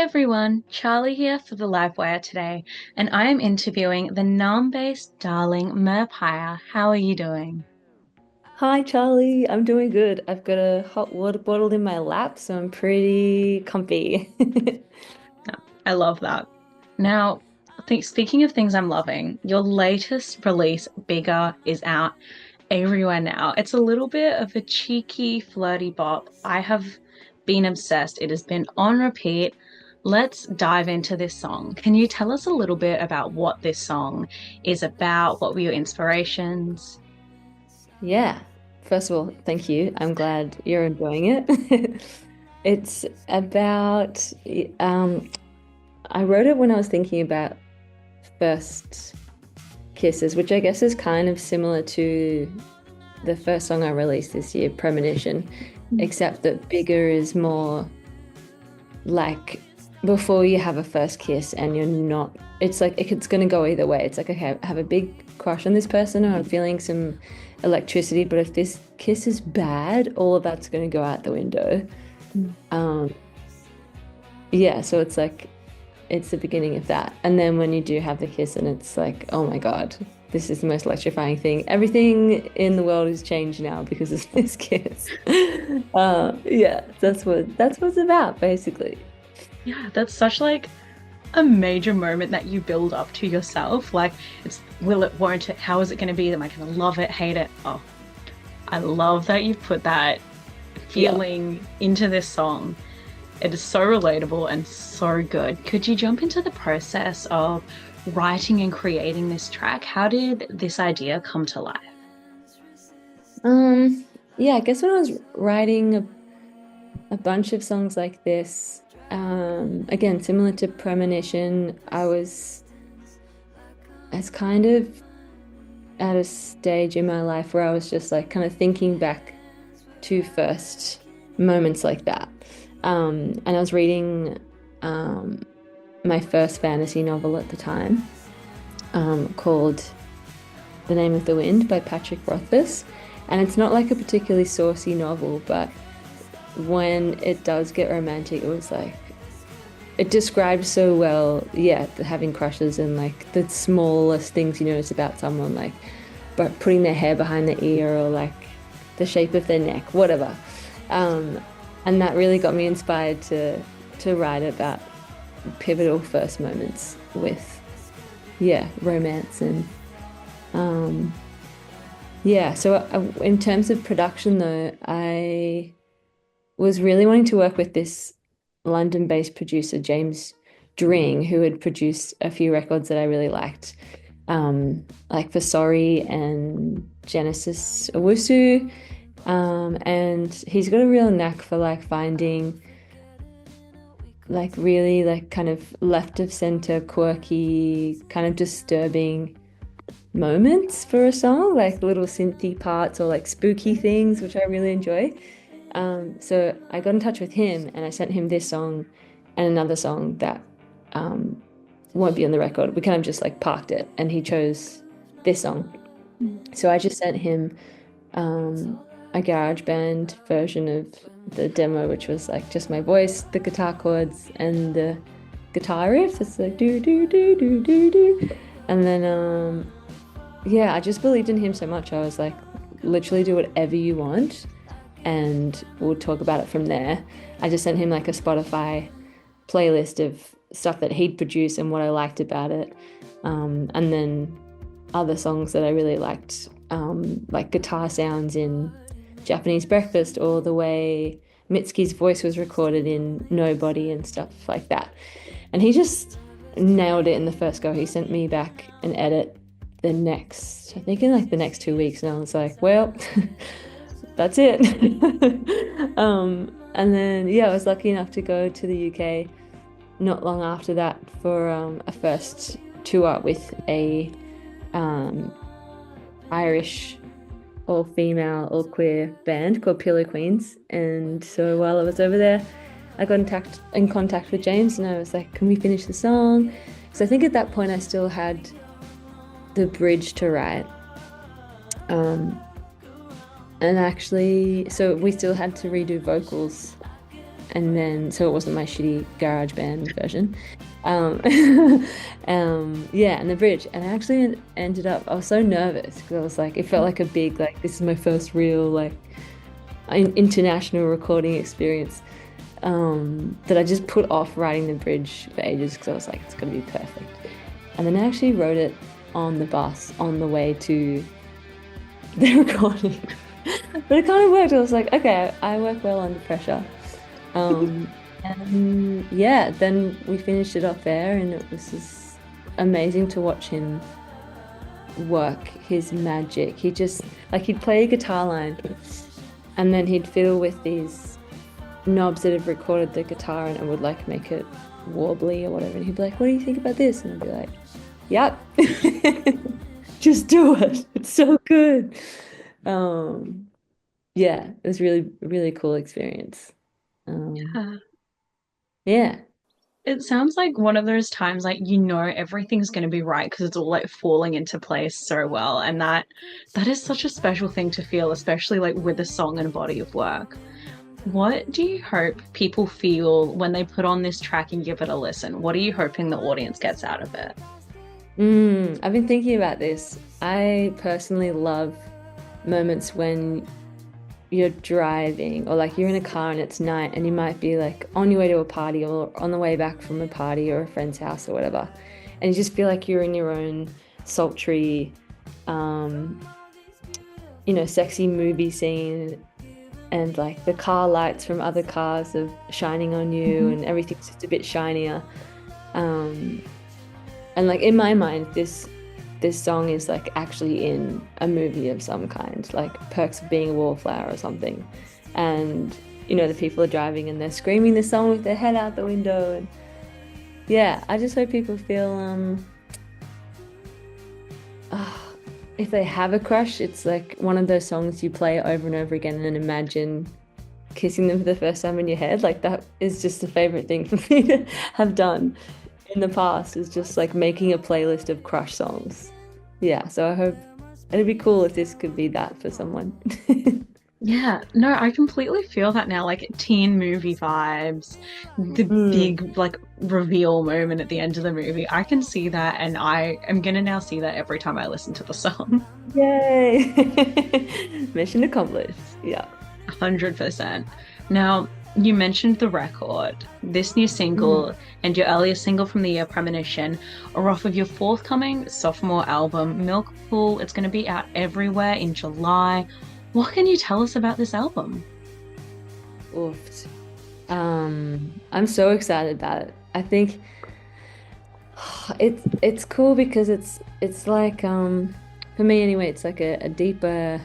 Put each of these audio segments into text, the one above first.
everyone, Charlie here for the Livewire today, and I am interviewing the Naarm-based darling Merpire. How are you doing? Hi, Charlie. I'm doing good. I've got a hot water bottle in my lap, so I'm pretty comfy. No, I love that. Now, speaking of things I'm loving, your latest release, Bigger, is out everywhere now. It's a little bit of a cheeky, flirty bop. I have been obsessed. It has been on repeat. Let's dive into this song. Can you tell us a little bit about what this song is about? What were your inspirations? Yeah. First of all, thank you. I'm glad you're enjoying it. It's about, um, I wrote it when I was thinking about first kisses, which I guess is kind of similar to the first song I released this year, Premonition, except that Bigger is more like before you have a first kiss and you're not, it's like it's going to go either way. It's like, okay, I have a big crush on this person or I'm feeling some electricity, but if this kiss is bad, all of that's going to go out the window. Um, yeah, so it's like it's the beginning of that. And then when you do have the kiss and it's like, oh my God, this is the most electrifying thing. Everything in the world has changed now because of this kiss. Yeah, that's what it's about, basically. Yeah, that's such like a major moment that you build up to yourself. Like, it's will it, won't it, how is it going to be? Am I going to love it, hate it? Oh, I love that you've put that Yeah. feeling into this song. It is so relatable and so good. Could you jump into the process of writing and creating this track? How did this idea come to life? Yeah, I guess when I was writing a bunch of songs like this, again, similar to Premonition, I was kind of at a stage in my life where I was just like kind of thinking back to first moments like that. And I was reading my first fantasy novel at the time, called The Name of the Wind by Patrick Rothfuss. And it's not like a particularly saucy novel, but when it does get romantic, it was like it describes so well, yeah, having crushes and like the smallest things you notice about someone, like but putting their hair behind their ear or like the shape of their neck, whatever. Um, and that really got me inspired to write about pivotal first moments with, yeah, romance and um, yeah. So in terms of production, though, I was really wanting to work with this London-based producer, James Dring, who had produced a few records that I really liked, like for Sorry and Genesis Owusu. And he's got a real knack for like finding like really like kind of left of center, quirky, kind of disturbing moments for a song, like little synthy parts or like spooky things, which I really enjoy. So I got in touch with him and I sent him this song and another song that um, won't be on the record. We kind of just like parked it and he chose this song. So I just sent him a garage band version of the demo, which was like just my voice, the guitar chords, and the guitar riff. It's like do do do do do do. And then yeah, I just believed in him so much. I was like, literally do whatever you want and we'll talk about it from there. I just sent him like a Spotify playlist of stuff that he'd produced and what I liked about it. And then other songs that I really liked, like guitar sounds in Japanese Breakfast or the way Mitski's voice was recorded in Nobody and stuff like that. And he just nailed it in the first go. He sent me back an edit I think in like the next 2 weeks, and I was like, well, that's it. And then, yeah, I was lucky enough to go to the UK not long after that for a first tour with a um, Irish all female, all queer band called Pillow Queens. And so while I was over there, I got in contact with James and I was like, can we finish the song? So I think at that point I still had the bridge to write. And actually, so we still had to redo vocals And then, so it wasn't my shitty garage band version. Um, yeah, and the bridge. And I actually ended up, I was so nervous because I was like, it felt like a big, like, this is my first real, like, international recording experience. That I just put off writing the bridge for ages because I was like, it's gonna be perfect. And then I actually wrote it on the bus on the way to the recording. But it kind of worked. I was like, okay, I work well under pressure. Um, and yeah, then we finished it off there, and it was just amazing to watch him work his magic. He just, like, he'd play a guitar line, and then he'd fiddle with these knobs that have recorded the guitar, and it would like make it wobbly or whatever. And he'd be like, "What do you think about this?" And I'd be like, "Yep, just do it. It's so good." Um, yeah, it was really, really cool experience. Um, Yeah. yeah. It sounds like one of those times like everything's going to be right because it's all like falling into place so well, and that is such a special thing to feel, especially like with a song and body of work. What do you hope people feel when they put on this track and give it a listen? What are you hoping the audience gets out of it? I've been thinking about this. I personally love moments when you're driving or like you're in a car and it's night and you might be like on your way to a party or on the way back from a party or a friend's house or whatever. And you just feel like you're in your own sultry, um, sexy movie scene and like the car lights from other cars are shining on you Mhm. and everything's just a bit shinier. Um, and like in my mind, this song is like actually in a movie of some kind, like Perks of Being a Wallflower or something. And the people are driving and they're screaming the song with their head out the window. And yeah, I just hope people feel ah, if they have a crush, it's like one of those songs you play over and over again and imagine kissing them for the first time in your head. Like that is just a favorite thing for me to have done in the past is just like making a playlist of crush songs. Yeah, so I hope it'd be cool if this could be that for someone. Yeah, no, I completely feel that now, like teen movie vibes, the Mm. big like reveal moment at the end of the movie. I can see that, and I am gonna now see that every time I listen to the song. Yay! Mission accomplished. Yeah. 100%. Now, you mentioned the record. This new Mm. single and your earliest single from the year, Premonition, are off of your forthcoming sophomore album, Milk Pool. It's going to be out everywhere in July. What can you tell us about this album? Oofed. I'm so excited about it. I think it's cool because it's like for me anyway, it's like a deeper,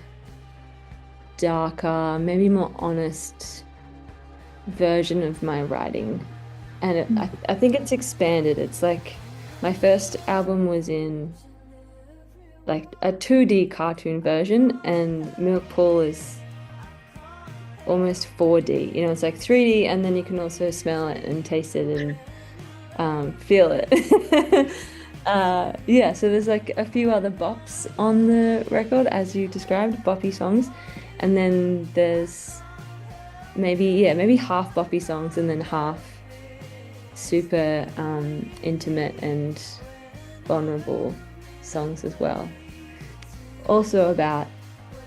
darker, maybe more honest version of my writing. And I think it's expanded. It's like my first album was in like a 2D cartoon version, and Milk Pool is almost 4D. It's like 3D, and then you can also smell it and taste it and feel it. Yeah, so there's like a few other bops on the record, as you described, boppy songs. And then there's maybe half boppy songs and then half super intimate and vulnerable songs as well. Also about,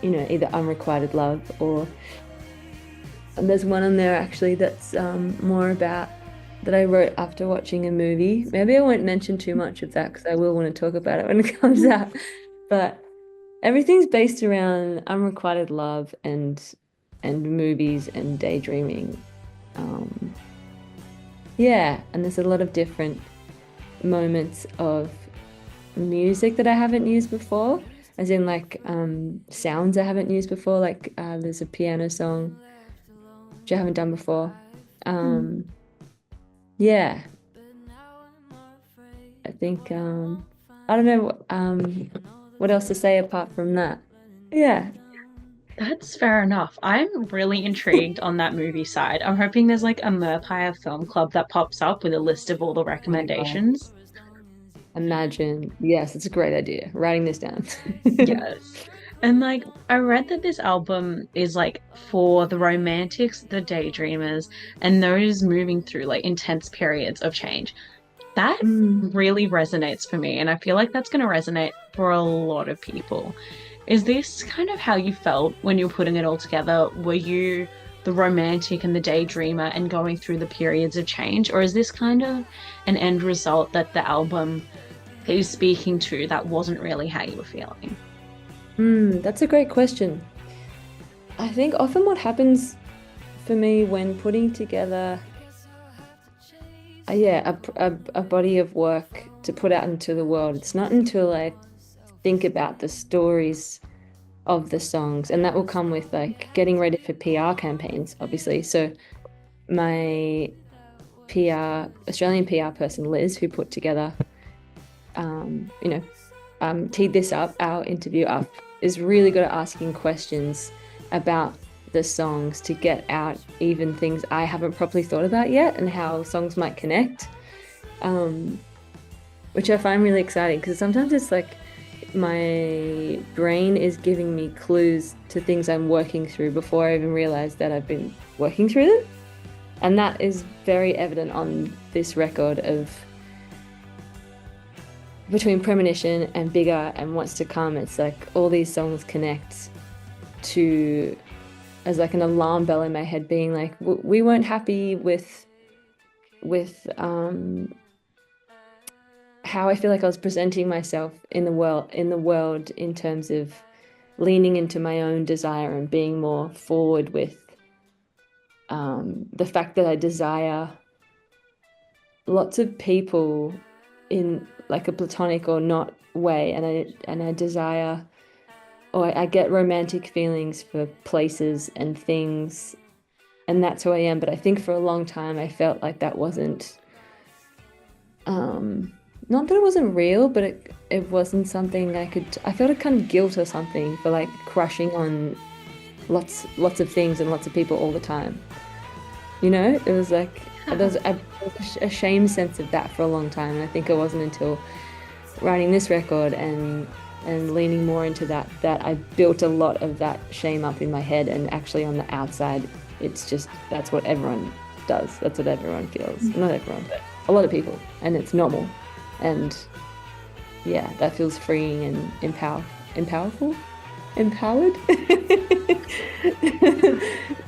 either unrequited love or and there's one on there actually that's more about that I wrote after watching a movie. Maybe I won't mention too much of that because I will want to talk about it when it comes out. But everything's based around unrequited love and movies and daydreaming. Um, yeah, and there's a lot of different moments of music that I haven't used before, as in like sounds I haven't used before. Like there's a piano song which I haven't done before. Um, yeah, I think I don't know what else to say apart from that. Yeah. That's fair enough. I'm really intrigued on that movie side. I'm hoping there's like a Merpire film club that pops up with a list of all the Oh my God. recommendations. Imagine. Yes, it's a great idea. Writing this down. Yes. And like I read that this album is like for the romantics, the daydreamers, and those moving through like intense periods of change. That Mm. really resonates for me, and I feel like that's going to resonate for a lot of people. Is this kind of how you felt when you were putting it all together? Were you the romantic and the daydreamer and going through the periods of change, or is this kind of an end result that the album is speaking to that wasn't really how you were feeling? That's a great question. I think often what happens for me when putting together, yeah, a body of work to put out into the world, it's not until I think about the stories of the songs, and that will come with like getting ready for PR campaigns, obviously. So my Australian PR person, Liz, who put together, um, you know, teed this up, our interview up, is really good at asking questions about the songs to get out even things I haven't properly thought about yet and how songs might connect, um, which I find really exciting because sometimes it's like my brain is giving me clues to things I'm working through before I even realize that I've been working through them. And that is very evident on this record of between Premonition and Bigger and What's to Come. It's like all these songs connect to as like an alarm bell in my head being like we weren't happy with how I feel like I was presenting myself in the world in terms of leaning into my own desire and being more forward with the fact that I desire lots of people in like a platonic or not way, and I desire or I get romantic feelings for places and things, and that's who I am. But I think for a long time I felt like that wasn't not that it wasn't real, but it wasn't something I felt a kind of guilt or something for like crushing on lots of things and lots of people all the time. You know, it was like there was a shame sense of that for a long time. And I think it wasn't until writing this record and leaning more into that I built a lot of that shame up in my head. And actually on the outside, it's just that's what everyone does. That's what everyone feels. Not everyone, but a lot of people. And it's normal. And yeah, that feels freeing and empowered.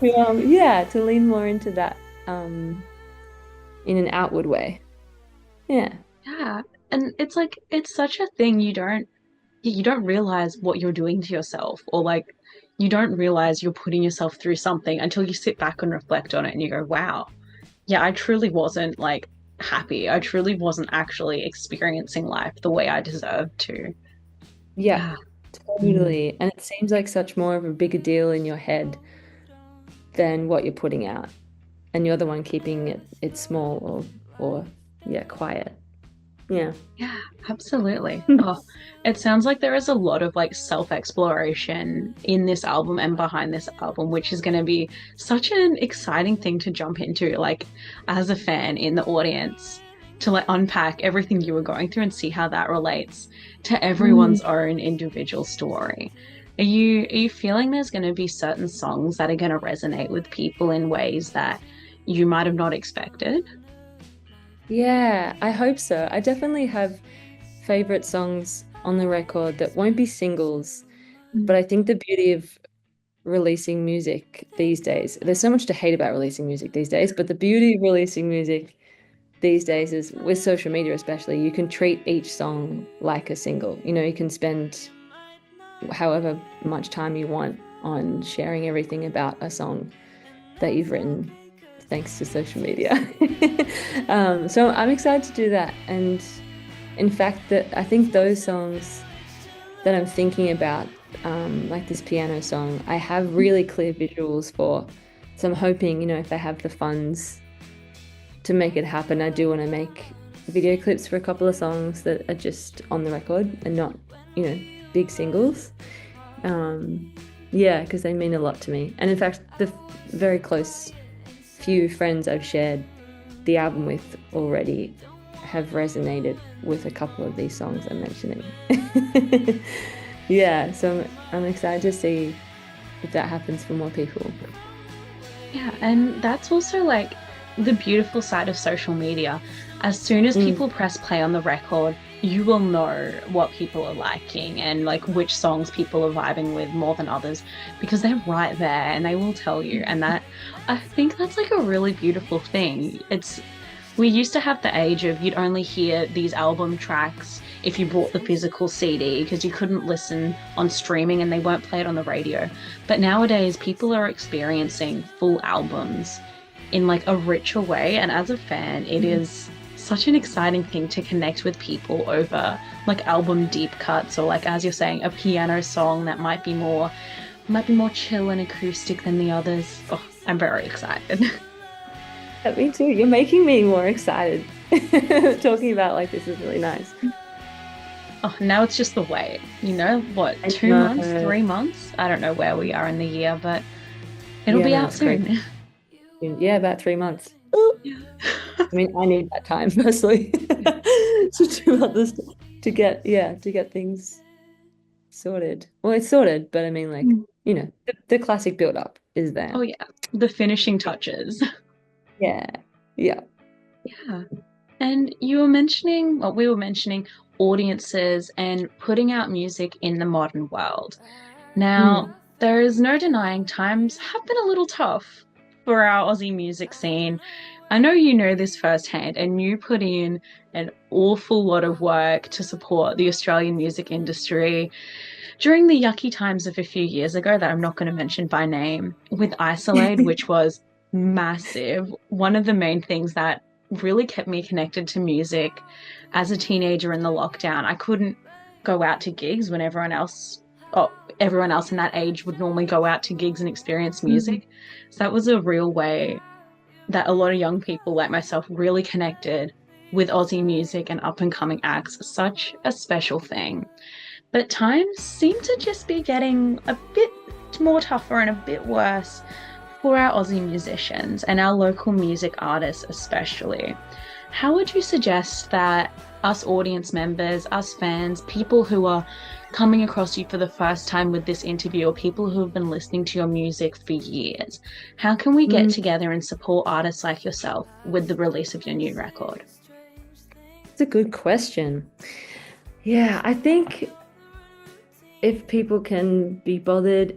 Yeah, to lean more into that in an outward way. Yeah. Yeah. And it's like it's such a thing you don't realize what you're doing to yourself, or like you don't realize you're putting yourself through something until you sit back and reflect on it and you go, wow, yeah, I truly wasn't like happy. I truly wasn't actually experiencing life the way I deserved to. Yeah, Yeah. Mm. totally. And it seems like such more of a bigger deal in your head than what you're putting out. And you're the one keeping it small or yeah, quiet. Yeah. Yeah, absolutely. Oh, it sounds like there is a lot of like self-exploration in this album and behind this album, which is going to be such an exciting thing to jump into, like as a fan in the audience, to like unpack everything you were going through and see how that relates to Mm. everyone's own individual story. Are you feeling there's going to be certain songs that are going to resonate with people in ways that you might have not expected? Yeah, I hope so. I definitely have favorite songs on the record that won't be singles, but Mm. I think the beauty of releasing music these days, there's so much to hate about releasing music these days, but the beauty of releasing music these days is with social media especially, you can treat each song like a single. You know, you can spend however much time you want on sharing everything about a song that you've written thanks to social media. So I'm excited to do that. And in fact, that I think those songs that I'm thinking about, like this piano song, I have really clear visuals for. So I'm hoping, if I have the funds to make it happen, I do want to make video clips for a couple of songs that are just on the record and not, big singles. Um, yeah, because they mean a lot to me. And in fact, the very close few friends I've shared the album with already have resonated with a couple of these songs I'm mentioning. Yeah, so I'm excited to see if that happens for more people. Yeah, and that's also like the beautiful side of social media. As soon as Mm. people press play on the record, you will know what people are liking and like which songs people are vibing with more than others because they're right there and they will tell you. And that I think that's like a really beautiful thing. It's we used to have the age of you'd only hear these album tracks if you bought the physical CD because you couldn't listen on streaming and they weren't played on the radio. But nowadays, people are experiencing full albums in like a richer way. And as a fan, it is such an exciting thing to connect with people over like album deep cuts or like as you're saying, a piano song that might be more chill and acoustic than the others. Oh, I'm very excited. Yeah, me too. You're making me more excited. Talking about like this is really nice. Oh, now it's just the wait. You know, what, I 2 months, know. 3 months? I don't know where we are in the year, but it'll Yeah, be no, out it's crazy. soon. Yeah, about 3 months. Ooh. Yeah. I mean, I need that time personally to do others to get things sorted. Well, it's sorted, but I mean, like, the classic build up is Oh, there. yeah. The finishing touches. Yeah, yeah. Yeah. And you were mentioning, well, we were mentioning audiences and putting out music in the modern world. Now, Mm. there is no denying times have been a little tough for our Aussie music scene. I know you know this firsthand, and you put in an awful lot of work to support the Australian music industry during the yucky times of a few years ago that I'm not going to mention by name with Isolate, which was massive. One of the main things that really kept me connected to music as a teenager in the lockdown. I couldn't go out to gigs when everyone else in that age would normally go out to gigs and experience Mm. music. So that was a real way that a lot of young people like myself really connected with Aussie music and up and coming acts. Such a special thing. But times seem to just be getting a bit more tougher and a bit worse for our Aussie musicians and our local music artists, especially. How would you suggest that us audience members, us fans, people who are coming across you for the first time with this interview, or people who have been listening to your music for years, how can we get Mm. together and support artists like yourself with the release of your new record? It's a good question. Yeah, I think if people can be bothered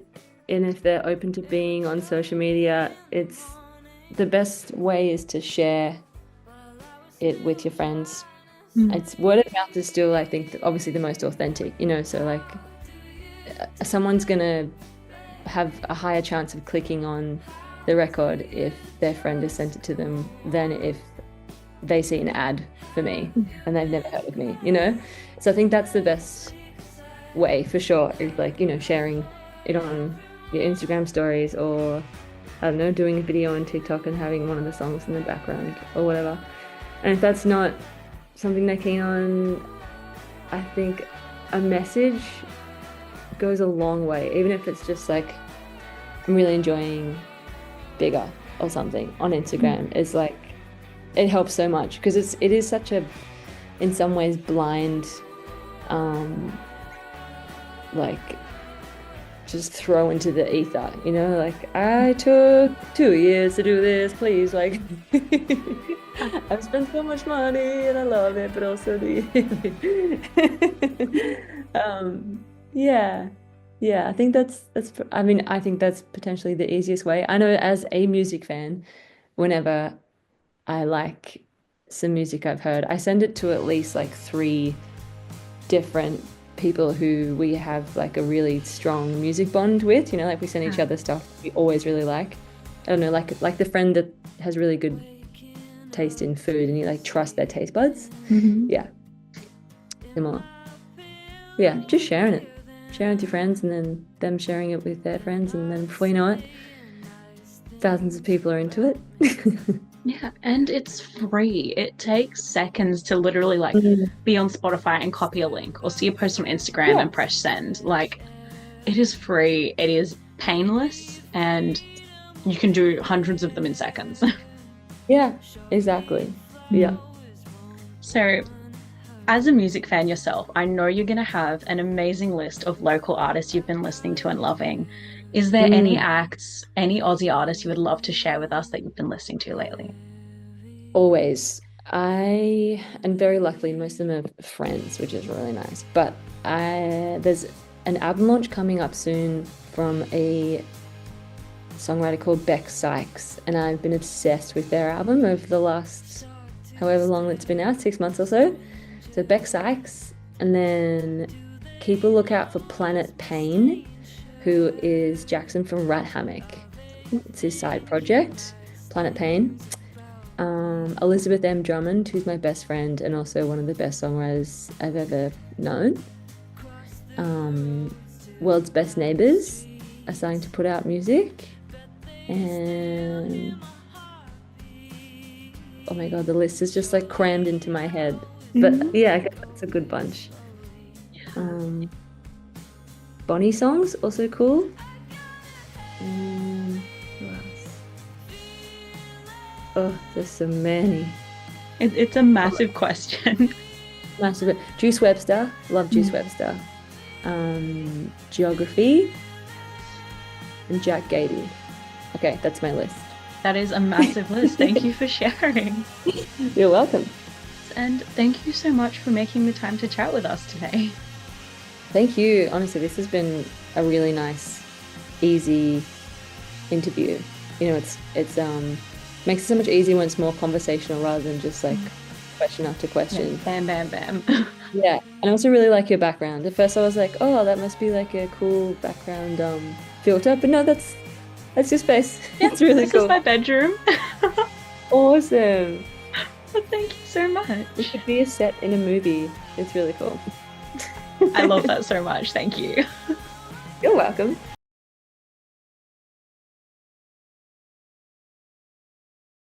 and if they're open to being on social media, it's the best way is to share it with your friends. Mm. It's word of mouth is still, I think, obviously the most authentic, so like someone's gonna have a higher chance of clicking on the record if their friend has sent it to them than if they see an ad for me and they've never heard of me. So I think that's the best way for sure is like, sharing it on your Instagram stories or I don't know, doing a video on TikTok and having one of the songs in the background or whatever. And if that's not something they're keen on, I think a message goes a long way, even if it's just like I'm really enjoying Bigger or something on Instagram. It's like it helps so much because it is such a in some ways blind like just throw into the ether, like I took 2 years to do this, please, like I've spent so much money and I love it, but also the yeah. Yeah, I think I mean, I think that's potentially the easiest way. I know as a music fan, whenever I like some music I've heard, I send it to at least like three different people who we have like a really strong music bond with, like we send each other stuff we always really like. I don't know, like the friend that has really good taste in food and you like trust their taste buds. Mm-hmm. Yeah, similar. Yeah, just sharing it. Sharing with your friends and then them sharing it with their friends and then before you know it, thousands of people are into it. Yeah, and it's free. It takes seconds to literally like Mm. be on Spotify and copy a link or see a post on Instagram Yeah. and press send. Like it is free, it is painless, and you can do hundreds of them in seconds. Yeah, exactly. Yeah. So as a music fan yourself, I know you're going to have an amazing list of local artists you've been listening to and loving. Is there any Mm, acts, any Aussie artists you would love to share with us that you've been listening to lately? always. And very luckily, most of them are friends, which is really nice. But there's an album launch coming up soon from a songwriter called Beck Sykes, and I've been obsessed with their album over the last however long it's been out, 6 months or so. So Beck Sykes, and then keep a lookout for Planet Pain, who is Jackson from Rat Hammock. It's his side project, Planet Pain. Elizabeth M. Drummond, who's my best friend and also one of the best songwriters I've ever known. World's Best Neighbors are starting to put out music. And oh my God, the list is just like crammed into my head. But yeah, I guess that's a good bunch. Bonnie songs, also cool. Who else? Oh, there's so many. It's a massive question. Massive. Juice Webster, love Juice Webster. Geography and Jack Gady. Okay, that's my list. That is a massive list. Thank you for sharing. You're welcome. And thank you so much for making the time to chat with us today. Thank you. Honestly, this has been a really nice, easy interview. You know, it's makes it so much easier when it's more conversational rather than just like question after question. Yeah, bam, bam, bam. Yeah. And I also really like your background. At first I was like, oh, that must be like a cool background filter. But no, that's your space. Yeah, it's really this cool. is my bedroom. Awesome. Well, thank you so much. It should be a set in a movie. It's really cool. I love that so much. Thank you. You're welcome.